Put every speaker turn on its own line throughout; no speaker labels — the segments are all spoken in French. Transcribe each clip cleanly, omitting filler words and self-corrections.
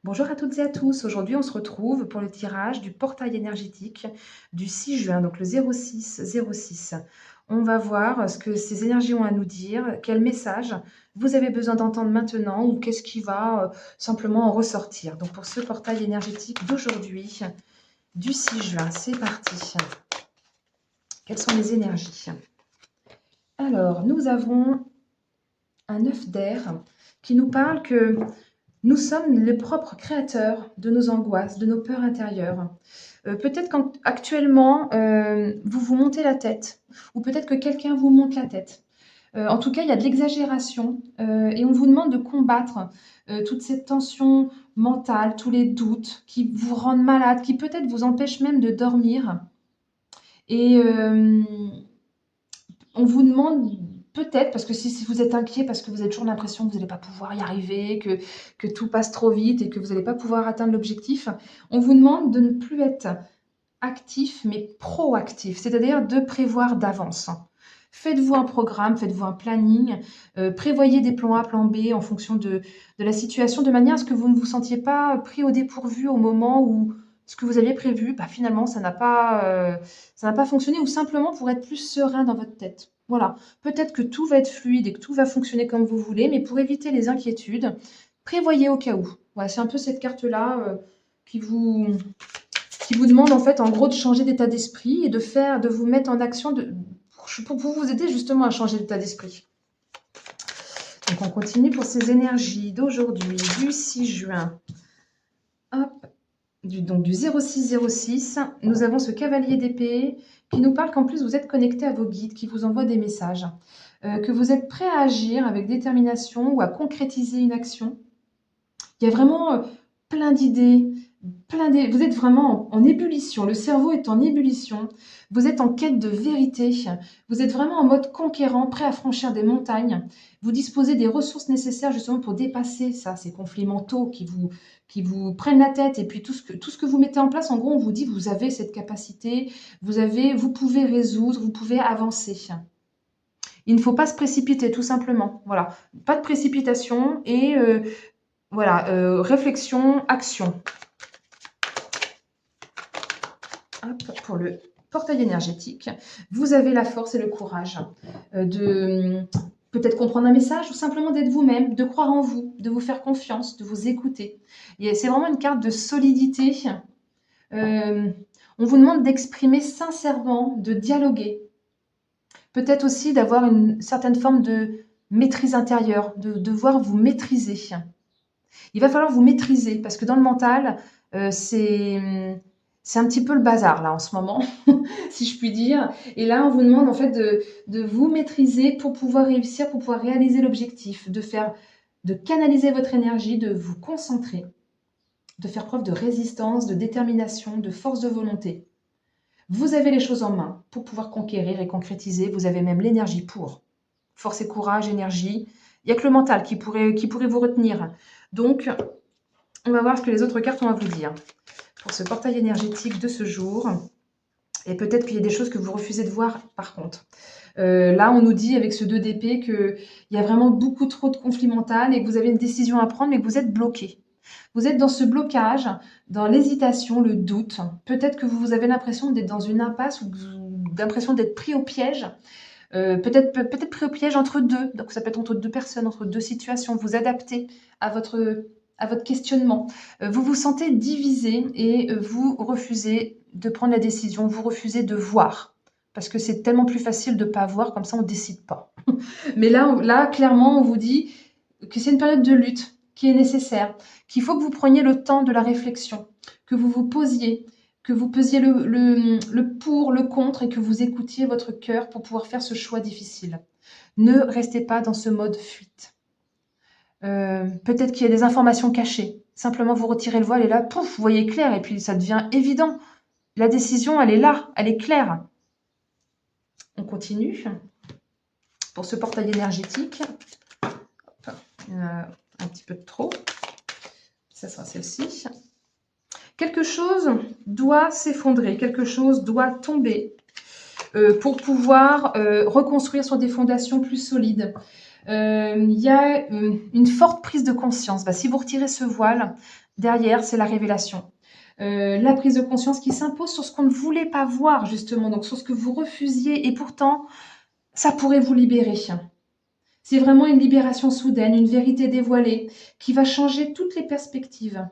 Bonjour à toutes et à tous. Aujourd'hui, on se retrouve pour le tirage du portail énergétique du 6 juin, donc le 06-06. On va voir ce que ces énergies ont à nous dire, quel message vous avez besoin d'entendre maintenant ou qu'est-ce qui va simplement en ressortir. Donc pour ce portail énergétique d'aujourd'hui, du 6 juin, c'est parti. Quelles sont les énergies? Alors, nous avons un œuf d'air qui nous parle que nous sommes les propres créateurs de nos angoisses, de nos peurs intérieures. Peut-être qu'actuellement, vous vous montez la tête, ou peut-être que quelqu'un vous monte la tête. En tout cas, il y a de l'exagération et on vous demande de combattre toute cette tension mentale, tous les doutes qui vous rendent malade, qui peut-être vous empêchent même de dormir. Et on vous demande peut-être, parce que si vous êtes inquiet, parce que vous avez toujours l'impression que vous n'allez pas pouvoir y arriver, que tout passe trop vite et que vous n'allez pas pouvoir atteindre l'objectif, on vous demande de ne plus être actif, mais proactif, c'est-à-dire de prévoir d'avance. Faites-vous un programme, faites-vous un planning, prévoyez des plans A, plans B en fonction de la situation, de manière à ce que vous ne vous sentiez pas pris au dépourvu au moment où ce que vous aviez prévu, bah, finalement, ça n'a pas fonctionné, ou simplement pour être plus serein dans votre tête. Voilà, peut-être que tout va être fluide et que tout va fonctionner comme vous voulez, mais pour éviter les inquiétudes, prévoyez au cas où. Voilà, c'est un peu cette carte-là qui vous demande en fait, en gros, de changer d'état d'esprit et de vous mettre en action pour vous aider justement à changer d'état d'esprit. Donc on continue pour ces énergies d'aujourd'hui, du 6 juin. Hop, donc du 06-06, nous avons ce cavalier d'épée qui nous parle qu'en plus vous êtes connecté à vos guides, qui vous envoient des messages, que vous êtes prêt à agir avec détermination ou à concrétiser une action. Il y a vraiment plein d'idées, vous êtes vraiment en ébullition, le cerveau est en ébullition, vous êtes en quête de vérité, vous êtes vraiment en mode conquérant, prêt à franchir des montagnes, vous disposez des ressources nécessaires justement pour dépasser ça, ces conflits mentaux qui vous prennent la tête, et puis tout ce que vous mettez en place, en gros, on vous dit, vous avez cette capacité, vous pouvez résoudre, vous pouvez avancer. Il ne faut pas se précipiter, tout simplement. Voilà, pas de précipitation et voilà, réflexion, action. Hop, pour le portail énergétique, vous avez la force et le courage de peut-être comprendre un message ou simplement d'être vous-même, de croire en vous, de vous faire confiance, de vous écouter. C'est vraiment une carte de solidité. Euh, on vous demande d'exprimer sincèrement, de dialoguer. Peut-être aussi d'avoir une certaine forme de maîtrise intérieure, de devoir vous maîtriser. Il va falloir vous maîtriser parce que dans le mental, c'est un petit peu le bazar là en ce moment, si je puis dire. Et là, on vous demande en fait de vous maîtriser pour pouvoir réussir, pour pouvoir réaliser l'objectif, de canaliser votre énergie, de vous concentrer, de faire preuve de résistance, de détermination, de force de volonté. Vous avez les choses en main pour pouvoir conquérir et concrétiser. Vous avez même l'énergie pour. Force et courage, énergie. Il n'y a que le mental qui pourrait vous retenir. Donc, on va voir ce que les autres cartes ont à vous dire pour ce portail énergétique de ce jour. Et peut-être qu'il y a des choses que vous refusez de voir par contre. Là, on nous dit avec ce 2 d'épée qu'il y a vraiment beaucoup trop de conflits mentaux et que vous avez une décision à prendre, mais que vous êtes bloqué. Vous êtes dans ce blocage, dans l'hésitation, le doute. Peut-être que vous avez l'impression d'être dans une impasse ou l'impression d'être pris au piège. Peut-être pris au piège entre deux. Donc ça peut être entre deux personnes, entre deux situations. Vous adaptez à votre questionnement. Vous vous sentez divisé et vous refusez de prendre la décision, vous refusez de voir. Parce que c'est tellement plus facile de ne pas voir, comme ça on ne décide pas. Mais là, clairement, on vous dit que c'est une période de lutte qui est nécessaire, qu'il faut que vous preniez le temps de la réflexion, que vous vous posiez, que vous pesiez le pour, le contre et que vous écoutiez votre cœur pour pouvoir faire ce choix difficile. Ne restez pas dans ce mode fuite. Peut-être qu'il y a des informations cachées. Simplement, vous retirez le voile et là, pouf, vous voyez clair et puis ça devient évident. La décision, elle est là, elle est claire. On continue. Pour ce portail énergétique, il y en a un petit peu de trop. Ça sera celle-ci. Quelque chose doit s'effondrer, quelque chose doit tomber pour pouvoir reconstruire sur des fondations plus solides. Il y a une forte prise de conscience. Bah, si vous retirez ce voile, derrière, c'est la révélation. La prise de conscience qui s'impose sur ce qu'on ne voulait pas voir, justement, donc sur ce que vous refusiez, et pourtant, ça pourrait vous libérer. C'est vraiment une libération soudaine, une vérité dévoilée, qui va changer toutes les perspectives.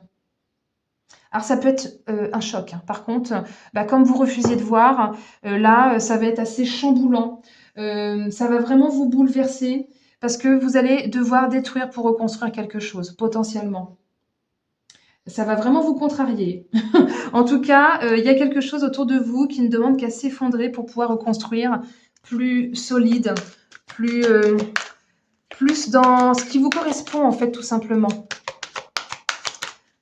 Alors ça peut être un choc, hein. Par contre, bah, comme vous refusiez de voir, là, ça va être assez chamboulant. Ça va vraiment vous bouleverser parce que vous allez devoir détruire pour reconstruire quelque chose, potentiellement. Ça va vraiment vous contrarier. En tout cas, il y a quelque chose autour de vous qui ne demande qu'à s'effondrer pour pouvoir reconstruire plus solide, plus, plus dans ce qui vous correspond, en fait, tout simplement.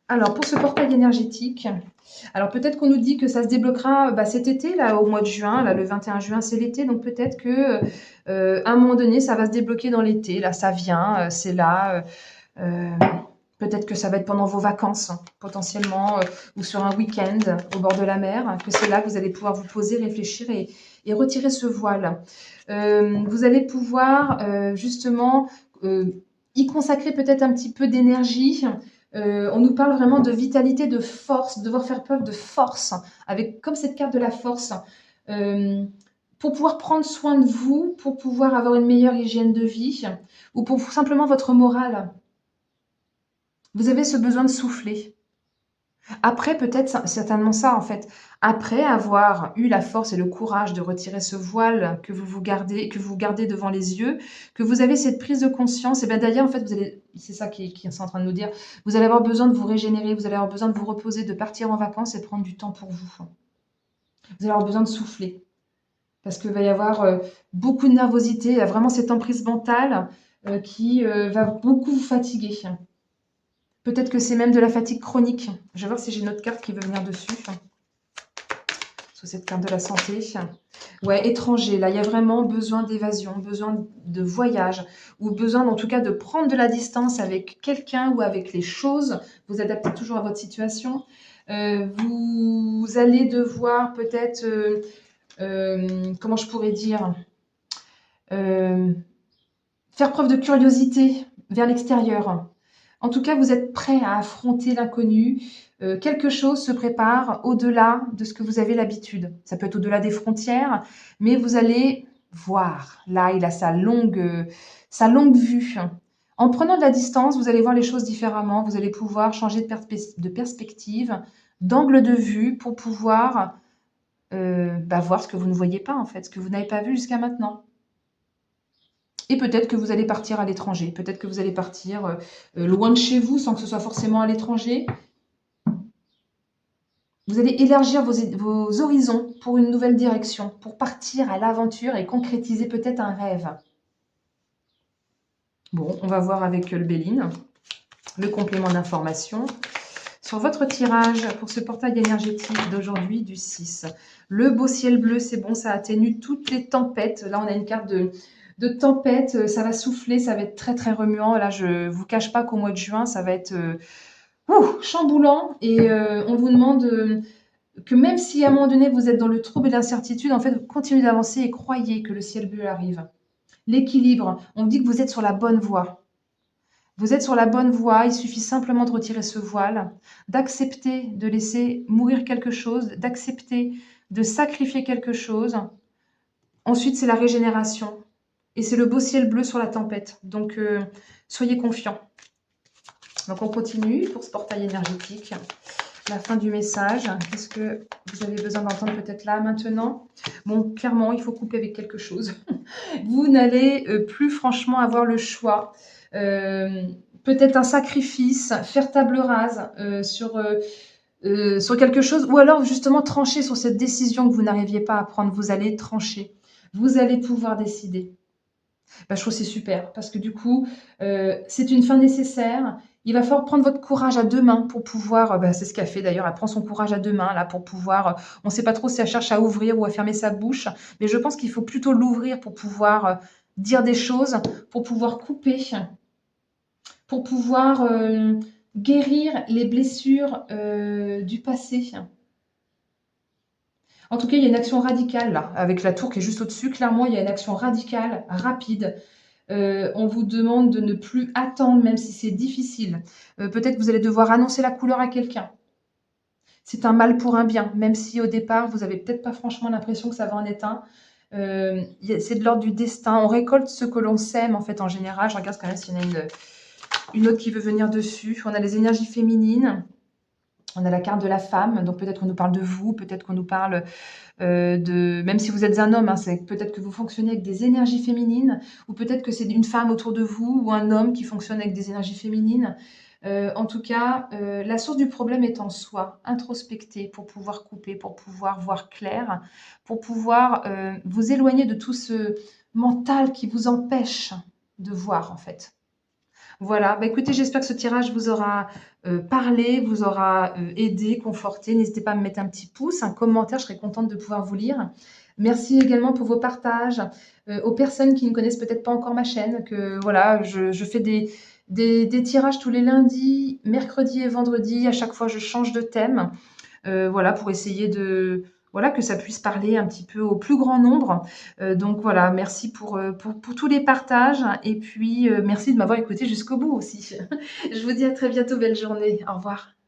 Alors, pour ce portail énergétique, alors peut-être qu'on nous dit que ça se débloquera bah, cet été, là, au mois de juin, là, le 21 juin, c'est l'été, donc peut-être que à un moment donné, ça va se débloquer dans l'été, là, ça vient, c'est là. Peut-être que ça va être pendant vos vacances, potentiellement, ou sur un week-end au bord de la mer, que c'est là que vous allez pouvoir vous poser, réfléchir et retirer ce voile. Vous allez pouvoir justement y consacrer peut-être un petit peu d'énergie. On nous parle vraiment de vitalité, de force, devoir faire preuve de force, avec comme cette carte de la force, euh, pour pouvoir prendre soin de vous, pour pouvoir avoir une meilleure hygiène de vie, ou pour simplement votre morale. Vous avez ce besoin de souffler. Après, peut-être certainement ça, en fait. Après avoir eu la force et le courage de retirer ce voile que vous gardez devant les yeux, que vous avez cette prise de conscience, et bien d'ailleurs, en fait, vous allez, c'est ça qui est en train de nous dire, vous allez avoir besoin de vous régénérer, vous allez avoir besoin de vous reposer, de partir en vacances et prendre du temps pour vous. Vous allez avoir besoin de souffler. Parce qu'il va y avoir beaucoup de nervosité, il y a vraiment cette emprise mentale qui va beaucoup vous fatiguer. Peut-être que c'est même de la fatigue chronique. Je vais voir si j'ai une autre carte qui veut venir dessus. Sous cette carte de la santé. Ouais, étranger. Là, il y a vraiment besoin d'évasion, besoin de voyage, ou besoin en tout cas de prendre de la distance avec quelqu'un ou avec les choses. Vous adaptez toujours à votre situation. Vous allez devoir peut-être, comment je pourrais dire, euh, faire preuve de curiosité vers l'extérieur. En tout cas, vous êtes prêt à affronter l'inconnu. Quelque chose se prépare au-delà de ce que vous avez l'habitude. Ça peut être au-delà des frontières, mais vous allez voir. Là, il a sa longue vue. En prenant de la distance, vous allez voir les choses différemment. Vous allez pouvoir changer de perspective, d'angle de vue pour pouvoir bah, voir ce que vous ne voyez pas, en fait, ce que vous n'avez pas vu jusqu'à maintenant. Et peut-être que vous allez partir à l'étranger. Peut-être que vous allez partir loin de chez vous sans que ce soit forcément à l'étranger. Vous allez élargir vos horizons pour une nouvelle direction, pour partir à l'aventure et concrétiser peut-être un rêve. Bon, on va voir avec le Béline, le complément d'information. Sur votre tirage pour ce portail énergétique d'aujourd'hui, du 6, le beau ciel bleu, c'est bon, ça atténue toutes les tempêtes. Là, on a une carte de tempête, ça va souffler, ça va être très très remuant. Là, je ne vous cache pas qu'au mois de juin, ça va être chamboulant. Et on vous demande que même si à un moment donné, vous êtes dans le trouble et l'incertitude, en fait, vous continuez d'avancer et croyez que le ciel bleu arrive. L'équilibre, on dit que vous êtes sur la bonne voie. Vous êtes sur la bonne voie, il suffit simplement de retirer ce voile, d'accepter de laisser mourir quelque chose, d'accepter de sacrifier quelque chose. Ensuite, c'est la régénération. Et c'est le beau ciel bleu sur la tempête. Donc, soyez confiants. Donc, on continue pour ce portail énergétique. La fin du message. Qu'est-ce que vous avez besoin d'entendre peut-être là, maintenant? Bon, clairement, il faut couper avec quelque chose. Vous n'allez plus franchement avoir le choix. Peut-être un sacrifice, faire table rase sur quelque chose, ou alors justement trancher sur cette décision que vous n'arriviez pas à prendre. Vous allez trancher. Vous allez pouvoir décider. Bah, je trouve que c'est super parce que du coup, c'est une fin nécessaire. Il va falloir prendre votre courage à deux mains pour pouvoir, bah, c'est ce qu'elle fait d'ailleurs, elle prend son courage à deux mains là pour pouvoir, on ne sait pas trop si elle cherche à ouvrir ou à fermer sa bouche, mais je pense qu'il faut plutôt l'ouvrir pour pouvoir dire des choses, pour pouvoir couper, pour pouvoir guérir les blessures du passé. En tout cas, il y a une action radicale là, avec la tour qui est juste au-dessus. Clairement, il y a une action radicale, rapide, On vous demande de ne plus attendre, même si c'est difficile. Peut-être que vous allez devoir annoncer la couleur à quelqu'un. C'est un mal pour un bien, même si au départ, vous avez peut-être pas franchement l'impression que ça va en être un. C'est de l'ordre du destin. On récolte ce que l'on sème, en fait, en général. Je regarde quand même s'il y en a une autre qui veut venir dessus. On a les énergies féminines, on a la carte de la femme, donc peut-être qu'on nous parle de vous, peut-être qu'on nous parle de même si vous êtes un homme, hein, c'est peut-être que vous fonctionnez avec des énergies féminines ou peut-être que c'est une femme autour de vous ou un homme qui fonctionne avec des énergies féminines. En tout cas, la source du problème est en soi. Introspecter pour pouvoir couper, pour pouvoir voir clair, pour pouvoir, vous éloigner de tout ce mental qui vous empêche de voir, en fait. Voilà, bah, écoutez, j'espère que ce tirage vous aura, parlé, vous aura, aidé, conforté. N'hésitez pas à me mettre un petit pouce, un commentaire, je serais contente de pouvoir vous lire. Merci également pour vos partages, aux personnes qui ne connaissent peut-être pas encore ma chaîne, que voilà, je fais des tirages tous les lundis, mercredis et vendredis. À chaque fois, je change de thème. Voilà, pour essayer de voilà, que ça puisse parler un petit peu au plus grand nombre. Donc voilà, merci pour tous les partages et puis, merci de m'avoir écouté jusqu'au bout aussi. Je vous dis à très bientôt, belle journée. Au revoir.